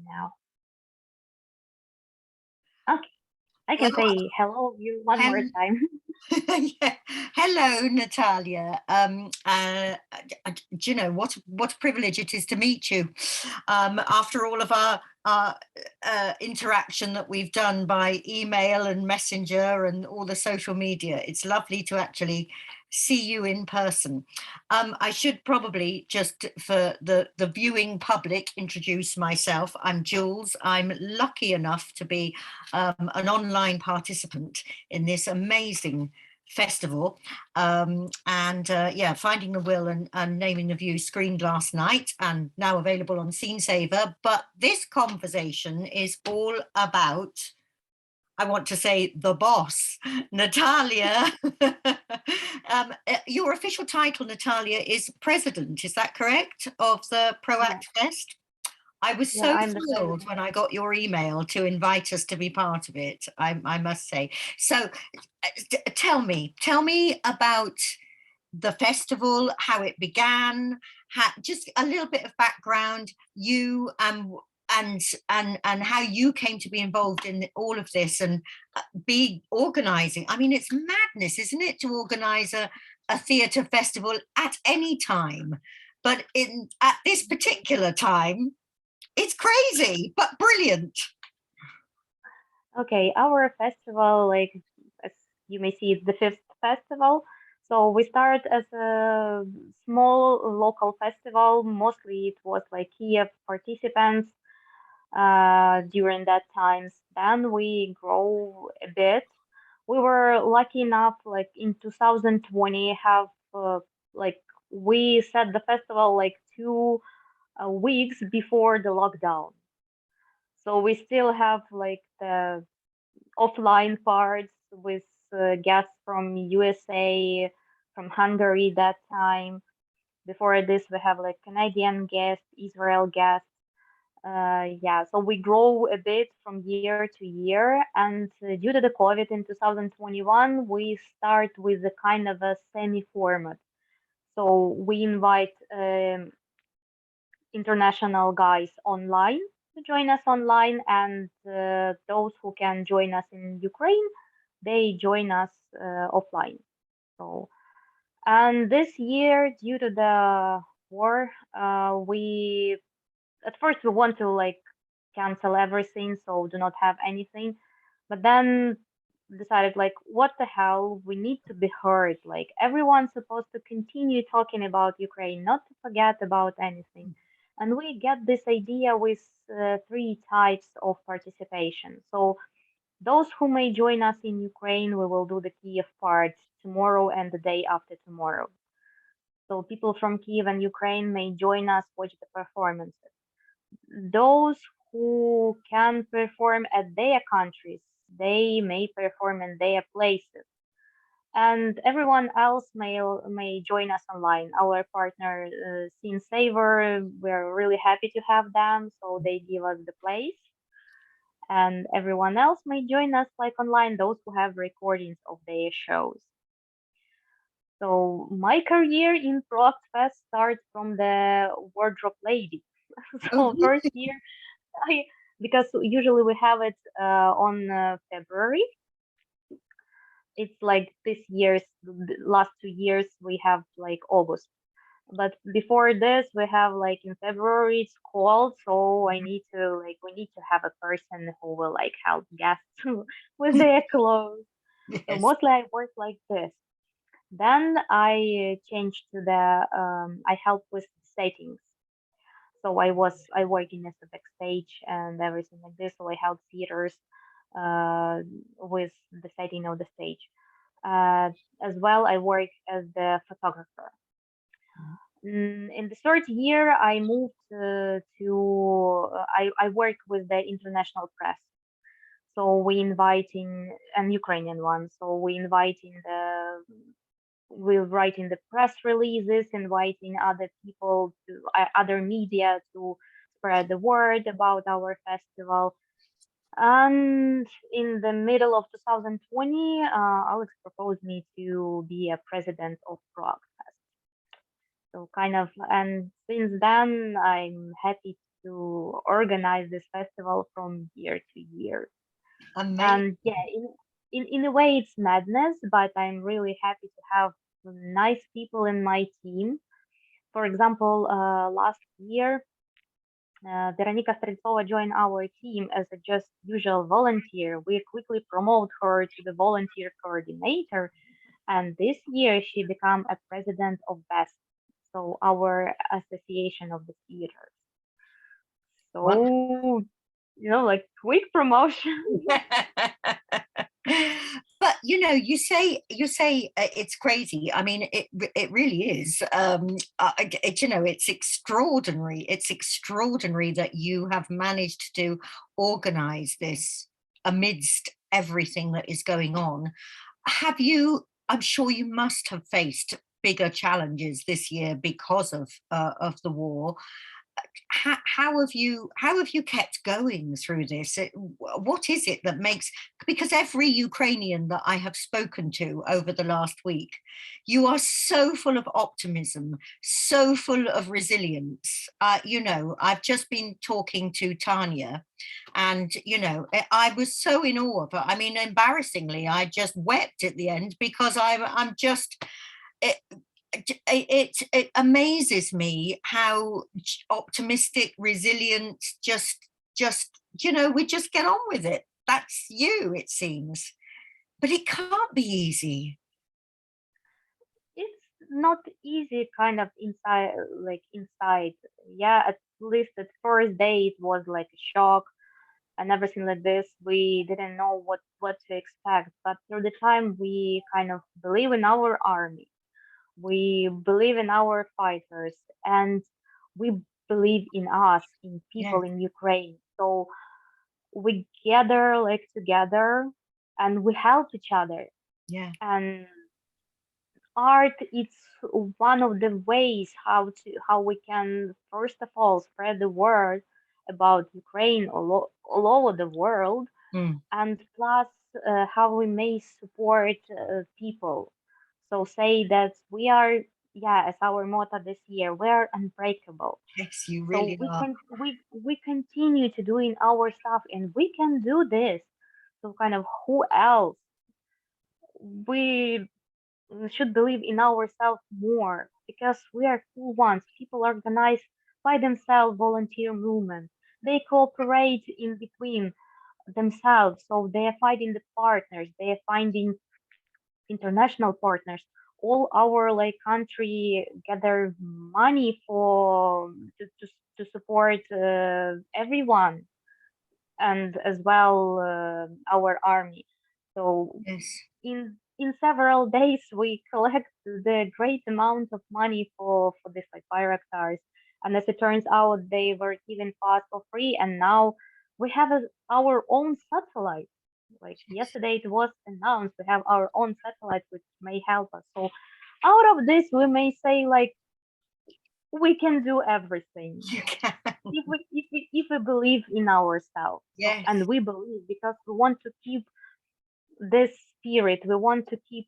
now. Okay, I can Well, say hello you one more time. yeah. Hello, Natalia. Do you know what a privilege it is to meet you after all of our interaction that we've done by email and messenger and all the social media. It's lovely to actually see you in person. I should probably just, for the viewing public, introduce myself. I'm Jules. I'm lucky enough to be an online participant in this amazing festival, yeah, Finding the Will and Naming the View screened last night and now available on Scene Saver. But this conversation is all about, I want to say, the boss, Natalia. Your official title, Natalia, is president, is that correct, of the PRO.ACT Fest? I was Yeah, so I'm the thrilled president. when I got your email to invite us to be part of it, I must say. So tell me about the festival, how it began, just a little bit of background, you and how you came to be involved in all of this and be organizing. I mean, it's madness, isn't it, to organize a theatre festival at any time, but at this particular time, it's crazy, but brilliant. Okay, our festival, like as you may see, it's the fifth festival. So we started as a small local festival. Mostly it was like Kyiv participants during that times. Then we grow a bit. We were lucky enough, like in 2020, have like we set the festival like 2 weeks before the lockdown. So we still have like the offline parts with guests from USA, from Hungary that time. Before this, we have like Canadian guests, Israel guests. Yeah, so we grow a bit from year to year. And due to the COVID in 2021, we start with a kind of a semi format. So we invite international guys online to join us online, and those who can join us in Ukraine, they join us offline. So, and this year, due to the war, we at first we want to like cancel everything, so do not have anything, but then decided like what the hell, we need to be heard. Like everyone's supposed to continue talking about Ukraine, not to forget about anything. And we get this idea with three types of participation. So those who may join us in Ukraine, we will do the Kiev part tomorrow and the day after tomorrow. So people from Kiev and Ukraine may join us, watch the performances. Those who can perform at their countries, they may perform in their places. And everyone else may join us online. Our partner, Scene Saver, we're really happy to have them, so they give us the place. And everyone else may join us like online, those who have recordings of their shows. So my career in PRO.ACT Fest starts from the wardrobe lady. So first year, I, because usually we have it on February. It's like this year's the last 2 years we have like August. But before this, we have like in February it's cold, so I need to like we need to have a person who will like help guests with their clothes. So Yes. mostly I work like this. Then I changed to the I help with settings. So I working as a backstage and everything like this. So I help theaters with the setting of the stage. Uh, as well, I work as the photographer. In the third year, I moved I work with the international press. So we inviting an Ukrainian one. So we're writing the press releases, inviting other people to other media to spread the word about our festival. And in the middle of 2020, Alex proposed me to be a president of PRO.ACT Fest. So kind of, and since then, I'm happy to organize this festival from year to year. Amazing. And yeah, in a way, it's madness, but I'm really happy to have nice people in my team. For example, last year, Veronika Streltsova joined our team as a just usual volunteer. We quickly promote her to the volunteer coordinator, and this year she became a president of BEST, so our association of the theaters. So, like quick promotion. But it's crazy. I mean, it really is. It's extraordinary. It's extraordinary that you have managed to organize this amidst everything that is going on. Have you? I'm sure you must have faced bigger challenges this year because of the war. How have you kept going through this? What is it that makes, because every Ukrainian that I have spoken to over the last week, you are so full of optimism, so full of resilience. I've just been talking to Tanya, and I was so in awe of her. I mean, embarrassingly, I just wept at the end because I'm just it, it amazes me how optimistic, resilient, just we just get on with it. That's you, it seems, but it can't be easy. It's not easy, kind of inside, like inside. Yeah, at least at first day it was like a shock and everything like this. We didn't know what to expect, but through the time we kind of believe in our army. We believe in our fighters, and we believe in us, in Yeah, people in Ukraine. So we gather like together and we help each other. yeah, And art, it's one of the ways how we can first of all spread the word about Ukraine all over the world, mm, and plus how we may support people. So say that we are, yeah, as our motto this year, we're unbreakable. yes, you So really are. we continue to doing our stuff, and we can do this. So kind of who else? We should believe in ourselves more because we are cool ones. People organize by themselves volunteer movements. They cooperate in between themselves. So they are finding the partners. They are finding international partners. All our like country gather money for to support everyone, and as well our army. So Yes, in several days we collect the great amount of money for this like Bayraktars, and as it turns out they were given fast for free, and now we have our own satellite. Like yesterday it was announced we have our own satellite which may help us. So out of this we may say like we can do everything you can. if we believe in ourselves. So, Yes, and we believe because we want to keep this spirit. We want to keep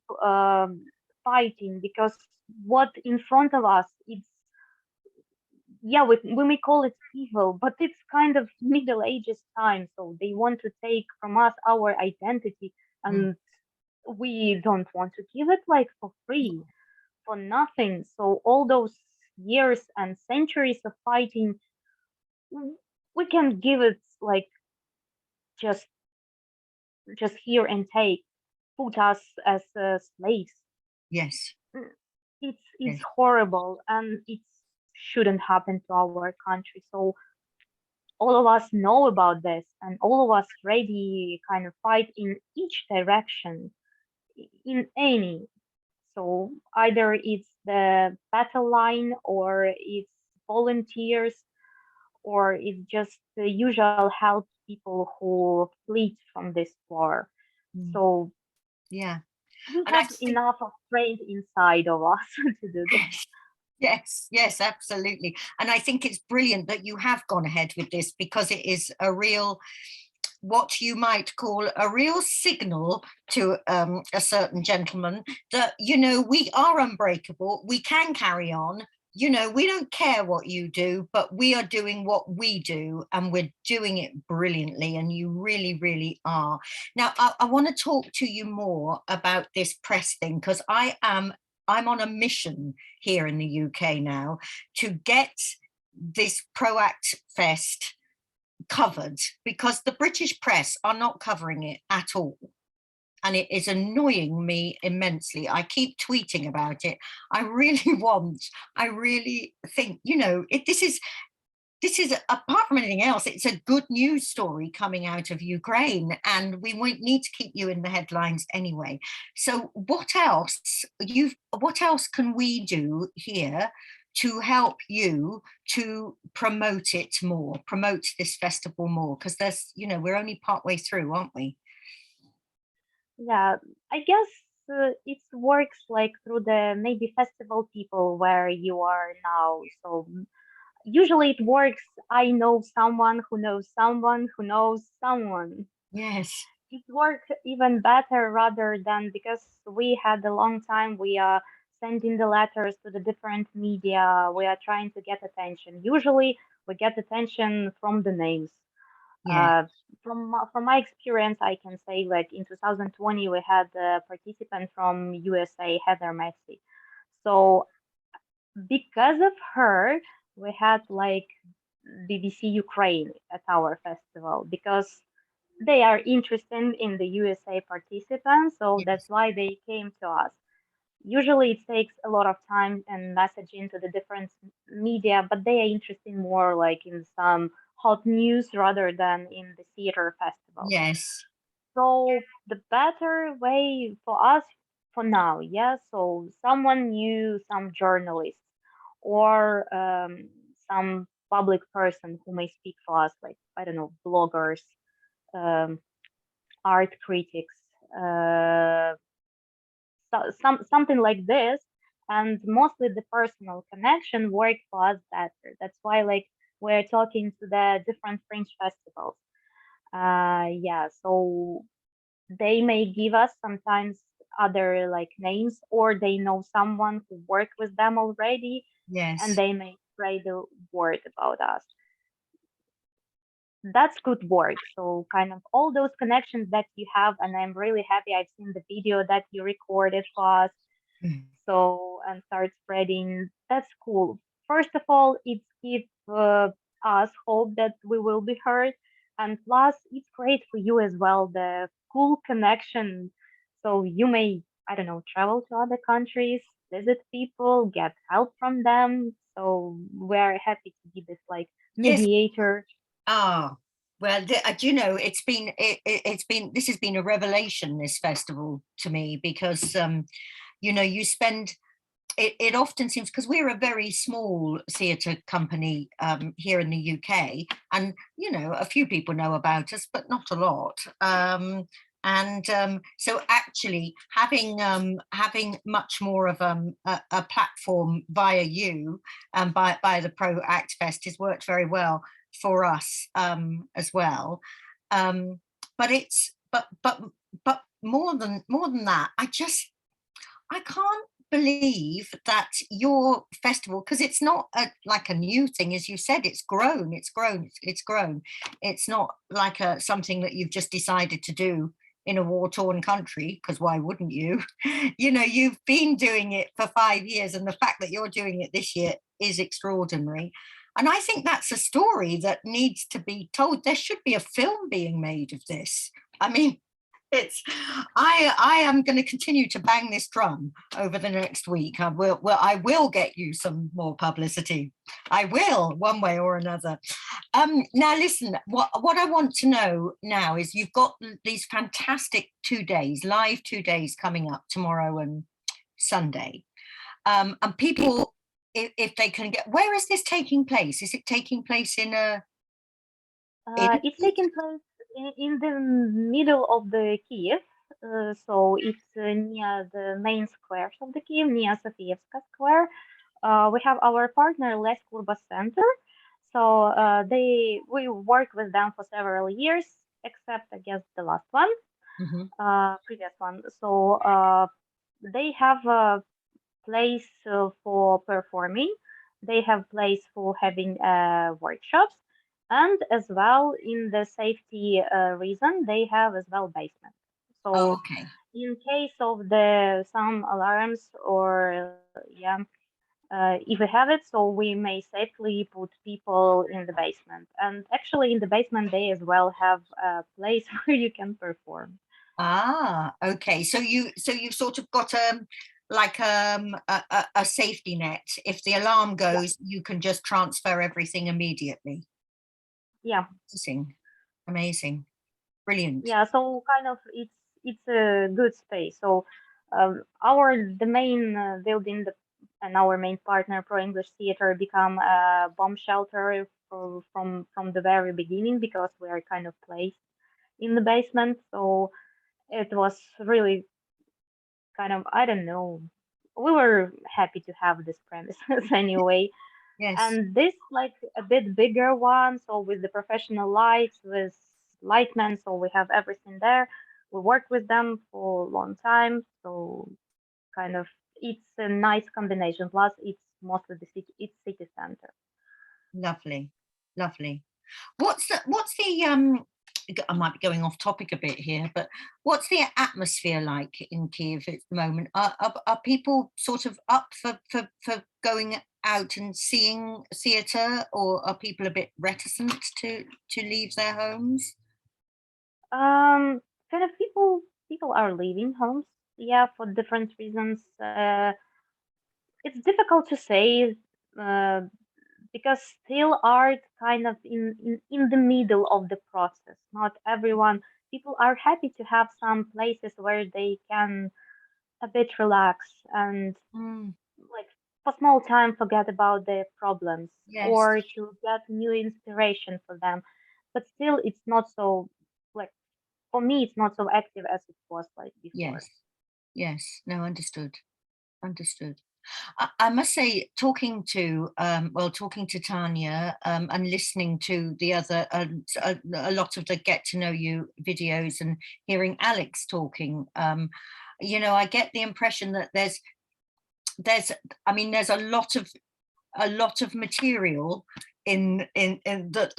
fighting because what in front of us, it's, yeah, we may call it evil, but it's kind of Middle Ages time. So they want to take from us our identity, mm, and we don't want to give it like for free, for nothing. So all those years and centuries of fighting, we can give it like just here and take, put us as slaves. yes, Mm, it's yes, horrible, and it shouldn't happen to our country. So all of us know about this, and all of us ready kind of fight in each direction, in any. So either it's the battle line, or it's volunteers, or it's just the usual help people who flee from this war. mm, So yeah. we And I have think enough of strength inside of us to do this. yes, yes, yes, absolutely. And I think it's brilliant that you have gone ahead with this because it is a real, what you might call a real signal to a certain gentleman that, we are unbreakable, we can carry on, you know, we don't care what you do, but we are doing what we do, and we're doing it brilliantly, and you really, really are. Now, I want to talk to you more about this press thing, because I'm on a mission here in the UK now to get this PRO.ACT Fest covered, because the British press are not covering it at all. And it is annoying me immensely. I keep tweeting about it. I really think, you know, this is, apart from anything else, it's a good news story coming out of Ukraine, and we won't need to keep you in the headlines anyway. So what else can we do here to help you to promote it more, promote this festival more? Because there's, you know, we're only partway through, aren't we? Yeah, I guess it works like through the maybe festival people where you are now. So usually it works. I know someone who knows someone who knows someone. Yes. It worked even better rather than because we had a long time. We are sending the letters to the different media. We are trying to get attention. Usually we get attention from the names. Yeah. Uh, from my experience, I can say like in 2020 we had a participant from USA, Heather Messi. So because of her, we had like BBC Ukraine at our festival because they are interested in the USA participants, so that's Yes. why they came to us. Usually it takes a lot of time and messaging to the different media, but they are interested more like in some hot news rather than in the theater festivals. Yes. So the better way for us for now, yeah. So someone new, some journalists, or some public person who may speak for us, like I don't know, bloggers, um, art critics, uh, something like this. And mostly the personal connection work for us better. That's why like we're talking to the different French festivals. Yeah, so they may give us sometimes other like names, or they know someone who worked with them already, and Yes. they may spread the word about us. That's good work. So kind of all those connections that you have, and I'm really happy I've seen the video that you recorded for us. Mm. So and start spreading. That's cool. First of all, it gives us hope that we will be heard, and plus it's great for you as well. The cool connection. So you may, I don't know, travel to other countries, visit people, get help from them. So we're happy to be this like Yes. mediator. Ah, well, do you know, it's been, this has been a revelation, this festival, to me, because you know, you spend, it often seems, because we're a very small theatre company here in the UK, and you know, a few people know about us, but not a lot. And so actually having much more of a platform via you and by the PRO.ACT Fest has worked very well for us as well. Um, but it's but more than that, I can't believe that your festival, because it's not like a new thing, as you said, it's grown, it's grown. It's not like something that you've just decided to do in a war-torn country, because why wouldn't you? You know, you've been doing it for 5 years, and the fact that you're doing it this year is extraordinary. And I think that's a story that needs to be told. There should be a film being made of this. I mean, it's, I am going to continue to bang this drum over the next week. I will get you some more publicity. I will, one way or another. Now listen, what I want to know now is, you've got these fantastic 2 days, live 2 days coming up, tomorrow and Sunday. And people, if they can get, where is this taking place? Is it taking place in in It's taking place in the middle of the Kyiv. So it's near the main squares of the Kyiv, near Sofievska Square. We have our partner Les Kurba Center. So we work with them for several years, except I guess the last one, Mhm. previous one. So they have a place for performing. they have place for having workshops, and as well in the safety reason they have as well basement. So Okay. in case of the some alarms or yeah, if we have it, so we may safely put people in the basement. And actually, in the basement, they as well have a place where you can perform. Ah, okay. So you've sort of got like a safety net. If the alarm Yeah, goes, you can just transfer everything immediately. yeah, Amazing. Amazing. Brilliant. yeah. So kind of it's a good space. So our the main building and our main partner, Pro English Theater, become a bomb shelter from the very beginning because we are kind of placed in the basement. So it was really kind of, I don't know, we were happy to have this premises anyway. Yes, And this like a bit bigger one, so with the professional lights, with lightmen, so we have everything there. We worked with them for a long time, so kind of it's a nice combination. Plus, it's mostly the city, it's city center. lovely. Lovely. What's the I might be going off topic a bit here, but what's the atmosphere like in Kiev at the moment? Are people sort of up for going out and seeing theatre, or are people a bit reticent to leave their homes? Kind of people are leaving homes, yeah, for different reasons. It's difficult to say. Uh, because still art kind of in the middle of the process. Not everyone, people are happy to have some places where they can a bit relax and Mm, like for small time forget about their problems yes, or to get new inspiration for them. But still it's not so like for me it's not so active as it was like before. yes, yes. No, understood. Understood. I must say, talking to Tanya, and listening to the other, a lot of the get to know you videos and hearing Alex talking, I get the impression that there's, I mean, there's a lot of material in that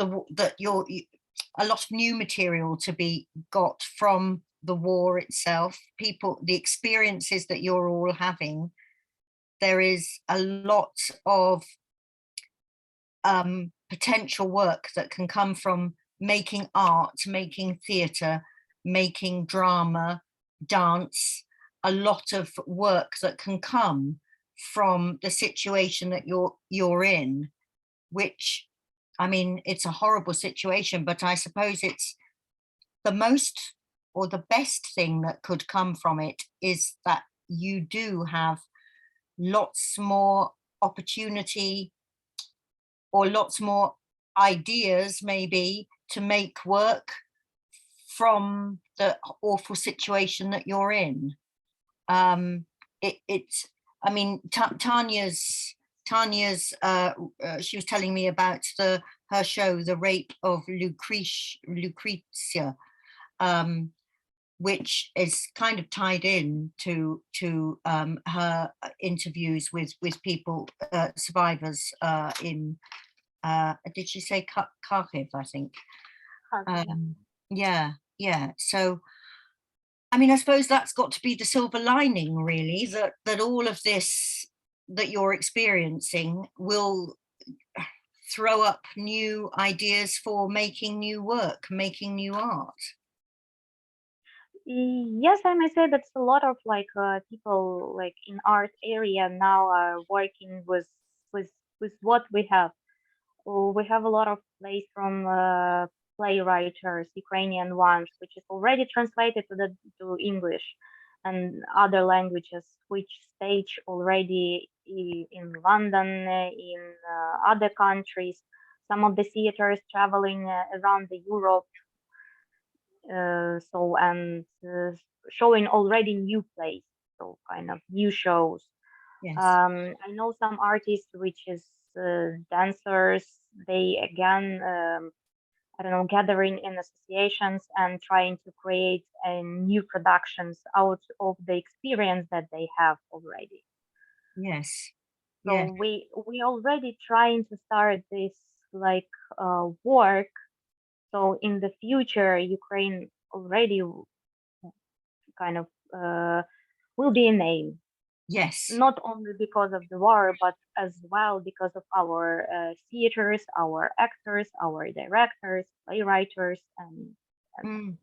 a lot of new material to be got from the war itself. People, the experiences that you're all having, there is a lot of potential work that can come from making art, making theatre, making drama, dance, a lot of work that can come from the situation that you're in, which, I mean, it's a horrible situation, but I suppose it's the most or the best thing that could come from it is that you do have lots more opportunity or lots more ideas maybe to make work from the awful situation that you're in. It's, I mean, Tanya's she was telling me about her show, The Rape of Lucretia, um, which is kind of tied in to her interviews with people, survivors, in did she say Kharkiv, I think? Yeah. Um, yeah, yeah. So, I mean, I suppose that's got to be the silver lining, really, that all of this that you're experiencing will throw up new ideas for making new work, making new art. Yes, I may say that's a lot of like people like in art area now are working with with what we have. Oh, we have a lot of plays from playwriters, Ukrainian ones, which is already translated to English and other languages, which stage already in London, in other countries. Some of the theaters traveling around the Europe, so and showing already new plays, so kind of new shows. Yes, I know some artists, which is dancers. They again, I don't know, gathering in associations and trying to create new productions out of the experience that they have already. yes, Yeah. So we already trying to start this like work. So in the future, Ukraine already kind of will be a name, Yes. not only because of the war, but as well because of our theaters, our actors, our directors, playwriters, and Mm,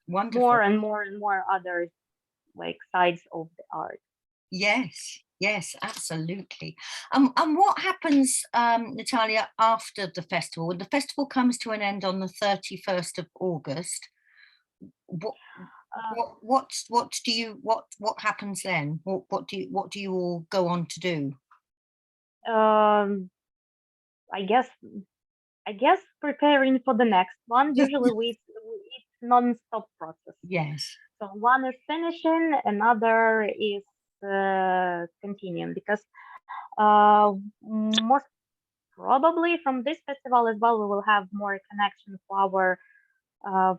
wonderful. more and more and more other like sides of the art. Yes. Yes, absolutely. And what happens, Natalia, after the festival? When the festival comes to an end on the 31st of August, what what happens then? What do you all go on to do? Um, I guess preparing for the next one. Usually it's non-stop process. Yes. So one is finishing, another is continuing because most probably from this festival as well we will have more connection to our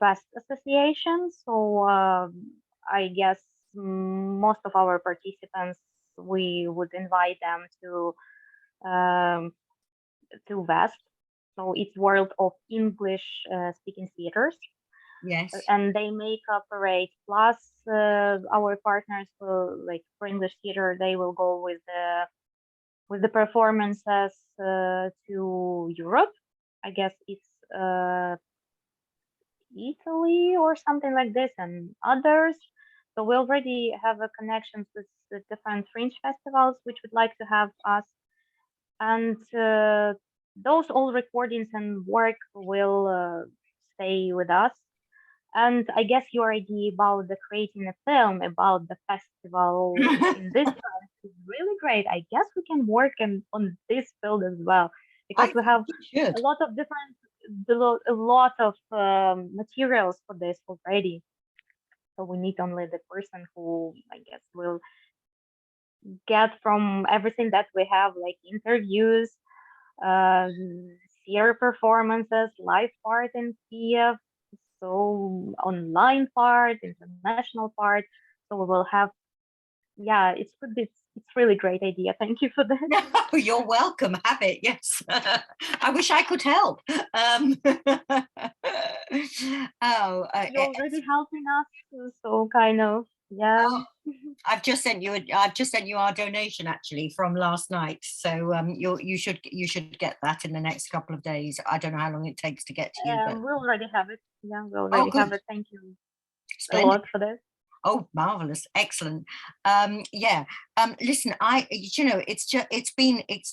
West association. So I guess most of our participants we would invite them um, to West. So it's World of English Speaking Theaters, Yes. and they make a parade. Plus, our partners will like for English theater, they will go with the performances to Europe. I guess it's Italy or something like this, and others. So we already have a connections with the different fringe festivals which would like to have us, and those all recordings and work will stay with us. And I guess your idea about the creating a film about the festival in this sense is really great. I guess we can work on this field as well because I we think have you should. a lot of different, a lot of materials for this already. So we need only the person who I guess will get from everything that we have, like interviews, theater performances, live part in Kiev, so online part, international part. So we will have, yeah, it could be, it's really great idea. Thank you for that. No, you're welcome. Have it. Yes. I wish I could help. Oh, You're already helping us, so kind of, yeah. oh, I've just sent you our donation actually from last night. So you should get that in the next couple of days. I don't know how long it takes to get to you, but We already have it. Yeah, we oh, already have good, it. Thank you a splendid. lot for this. Oh, marvelous, excellent. Yeah. Listen, you know, it's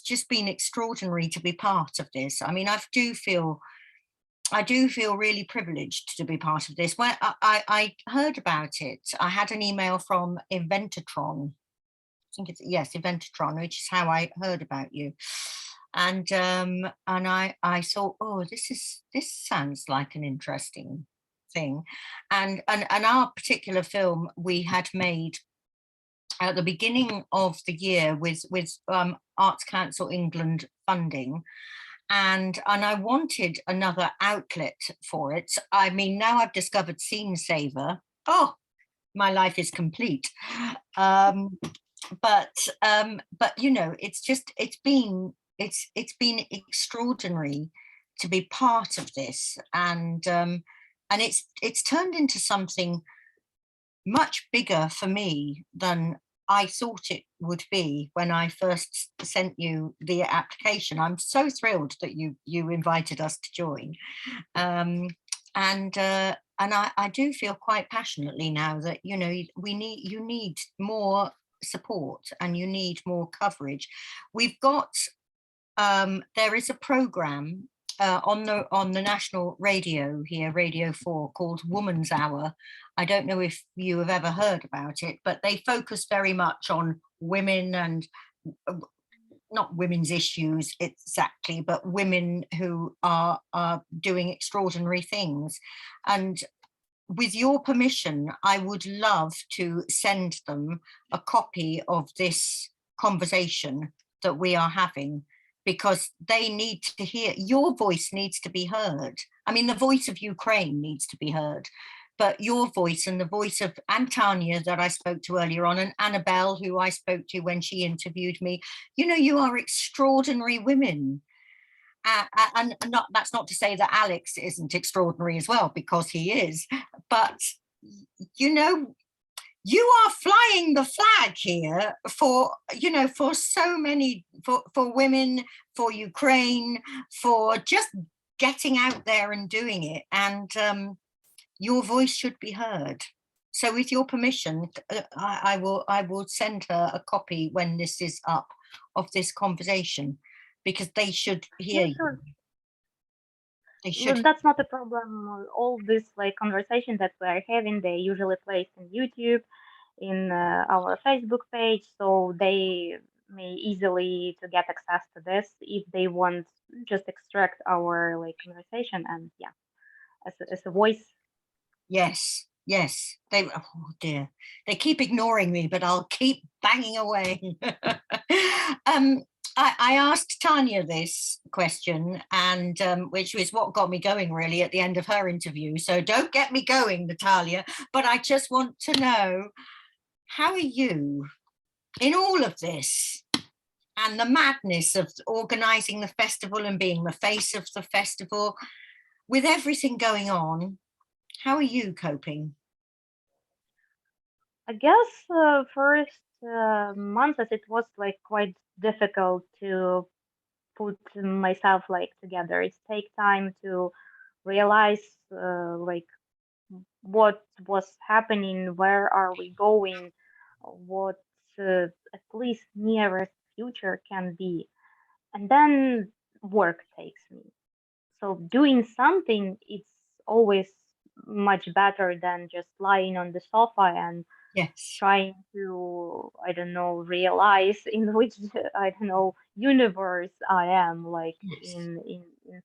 just been extraordinary to be part of this. I mean, I do feel really privileged to be part of this. When I heard about it, I had an email from Eventatron. I think it's, yes, Eventatron, which is how I heard about you. And I thought, oh, this sounds like an interesting thing. And our particular film we had made at the beginning of the year with Arts Council England funding, and I wanted another outlet for it. I mean, now I've discovered Scene Saver. Oh, my life is complete. Um, but you know, it's been extraordinary to be part of this, and it's turned into something much bigger for me than I thought it would be when I first sent you the application. I'm so thrilled that you invited us to join. Um, and I do feel quite passionately now that, you know, you need more support and you need more coverage. We've got there is a program on the national radio here, Radio 4, called Woman's Hour. I don't know if you have ever heard about it, but they focus very much on women and not women's issues exactly, but women who are doing extraordinary things. And with your permission, I would love to send them a copy of this conversation that we are having, because they need to hear, your voice needs to be heard. I mean, the voice of Ukraine needs to be heard, but your voice and the voice of Tanya that I spoke to earlier on, and Annabelle, who I spoke to when she interviewed me, you know, you are extraordinary women. And not, that's not to say that Alex isn't extraordinary as well, because he is, but you know, you are flying the flag here for, you know, for so many, for women, for Ukraine, for just getting out there and doing it. And your voice should be heard. So with your permission, I will send her a copy when this is up of this conversation, because they should hear Yeah, sure. you. They should. That's not a problem. All this like conversation that we are having, they usually placed in YouTube, in our Facebook page, so they may easily to get access to this if they want just extract our like conversation and yeah, as a voice. Yes, yes. They, oh dear, they keep ignoring me, but I'll keep banging away. I asked Tanya this question, and which was what got me going really at the end of her interview. So don't get me going, Natalia, but I just want to know, how are you in all of this and the madness of organizing the festival and being the face of the festival with everything going on? How are you coping? I guess first months as it was like quite difficult to put myself like together. It take time to realize like what was happening, where are we going, what at least nearest future can be. And then work takes me. So doing something, it's always much better than just lying on the sofa and Yes. trying to, I don't know, realize in which, I don't know, universe I am, like Yes. in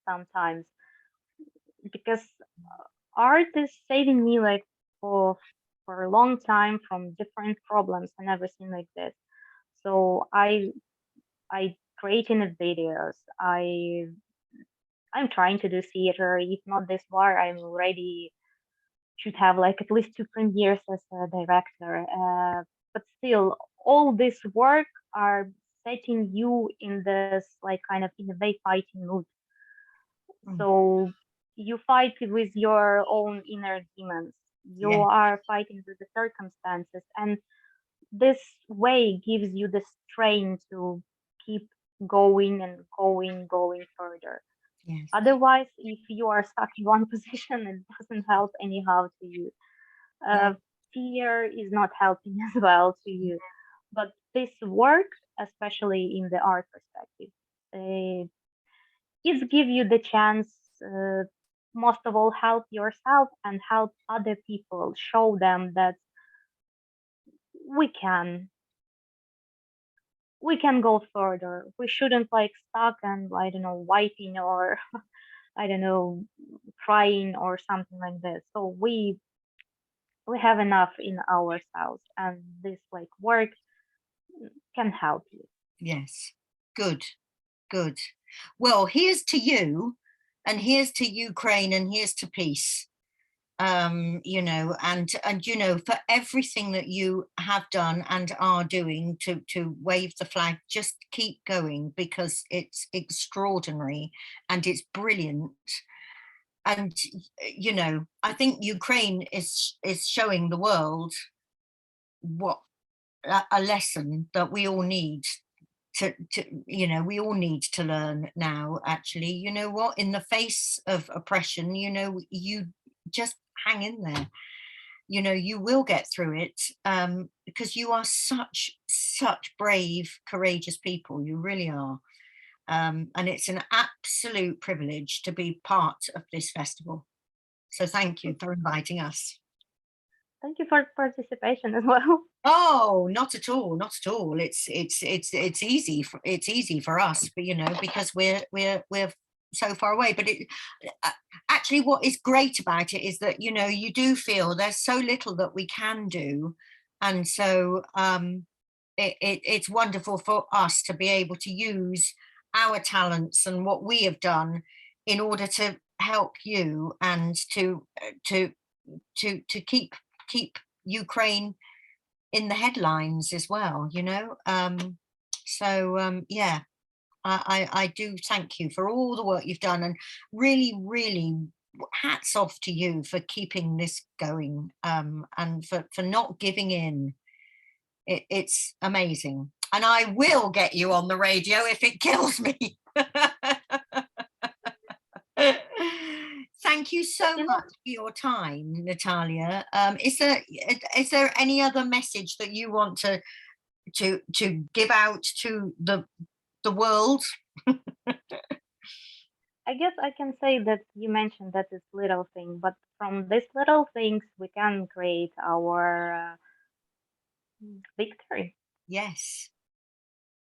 sometimes. Because art is saving me like for a long time from different problems and everything like this. So I creating videos. I'm trying to do theater. If not this war, I'm already should have like at least two premieres as a director. But still, all this work are setting you in this like kind of in a way fighting mood. Mm. So you fight with your own inner demons. You Yeah. are fighting with the circumstances, and this way gives you the strength to keep going and going further. Yes. Otherwise, if you are stuck in one position, it doesn't help anyhow to you. Yeah. Uh, Fear is not helping as well to you. But this work, especially in the art perspective, uh, it give you the chance, most of all, help yourself and help other people. Show them that we can we can go further. We shouldn't like stuck and I don't know wiping or I don't know crying or something like this. So we have enough in ourselves, and this like work can help you. Yes. Good. Good. Well, here's to you, and here's to Ukraine, and here's to peace. You know, and you know, for everything that you have done and are doing to wave the flag, just keep going, because it's extraordinary and it's brilliant. And you know, I think Ukraine is showing the world what a lesson that we all need to, you know, we all need to learn now. Actually, you know what, in the face of oppression, you know, you just hang in there. You know, you will get through it, because you are such brave, courageous people. You really are. And it's an absolute privilege to be part of this festival. So thank you for inviting us. Thank you for participation as well. Oh, not at all, not at all. It's easy it's easy for us, but you know, because we're so far away. But it actually, what is great about it is that, you know, you do feel there's so little that we can do, and so it's wonderful for us to be able to use our talents and what we have done in order to help you and to to keep Ukraine in the headlines as well, you know. Yeah, I do thank you for all the work you've done, and really, really hats off to you for keeping this going, and for not giving in. It's amazing. And I will get you on the radio if it kills me. Thank you so You know, much for your time, Natalia. Is there any other message that you want to give out to the world? I guess I can say that you mentioned that it's little thing, but from these little things we can create our victory. Yes,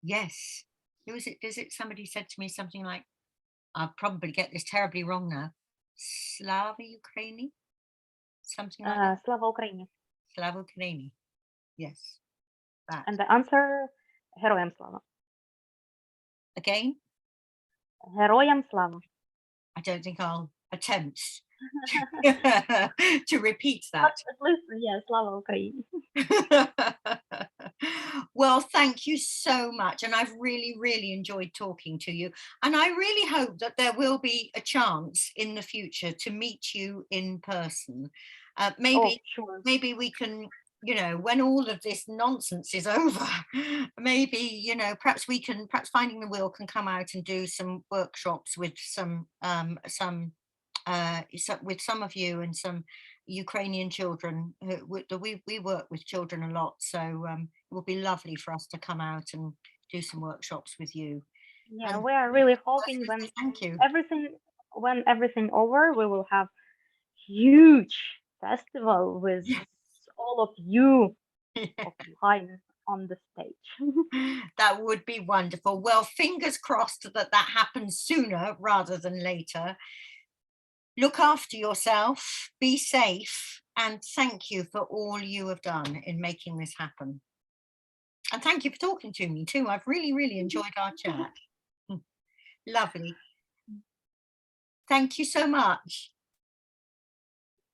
yes. Who is it? Does it? Somebody said to me something like, "I'll probably get this terribly wrong now." Slava Ukraini, something like that. Slava Ukraini. Slava Ukraini. Yes, that. And the answer, Героям слава. Again, Героям слава. I don't think I'll attempt to repeat But that. at least, yeah, Slava Ukraini. Well, thank you so much. And I've really, really enjoyed talking to you. And I really hope that there will be a chance in the future to meet you in person. Oh, Maybe sure. we can, you know, when all of this nonsense is over, maybe, you know, perhaps Finding the Wheel can come out and do some workshops with with some of you and some Ukrainian children. We work with children a lot, so it would be lovely for us to come out and do some workshops with you. Yeah, And we are really hoping thank you. when everything over, we will have huge festival with all of you offline on the stage. That would be wonderful. Well, fingers crossed that happens sooner rather than later. Look after yourself, be safe, and thank you for all you have done in making this happen. And thank you for talking to me too. I've really, really enjoyed our chat. Lovely. Thank you so much.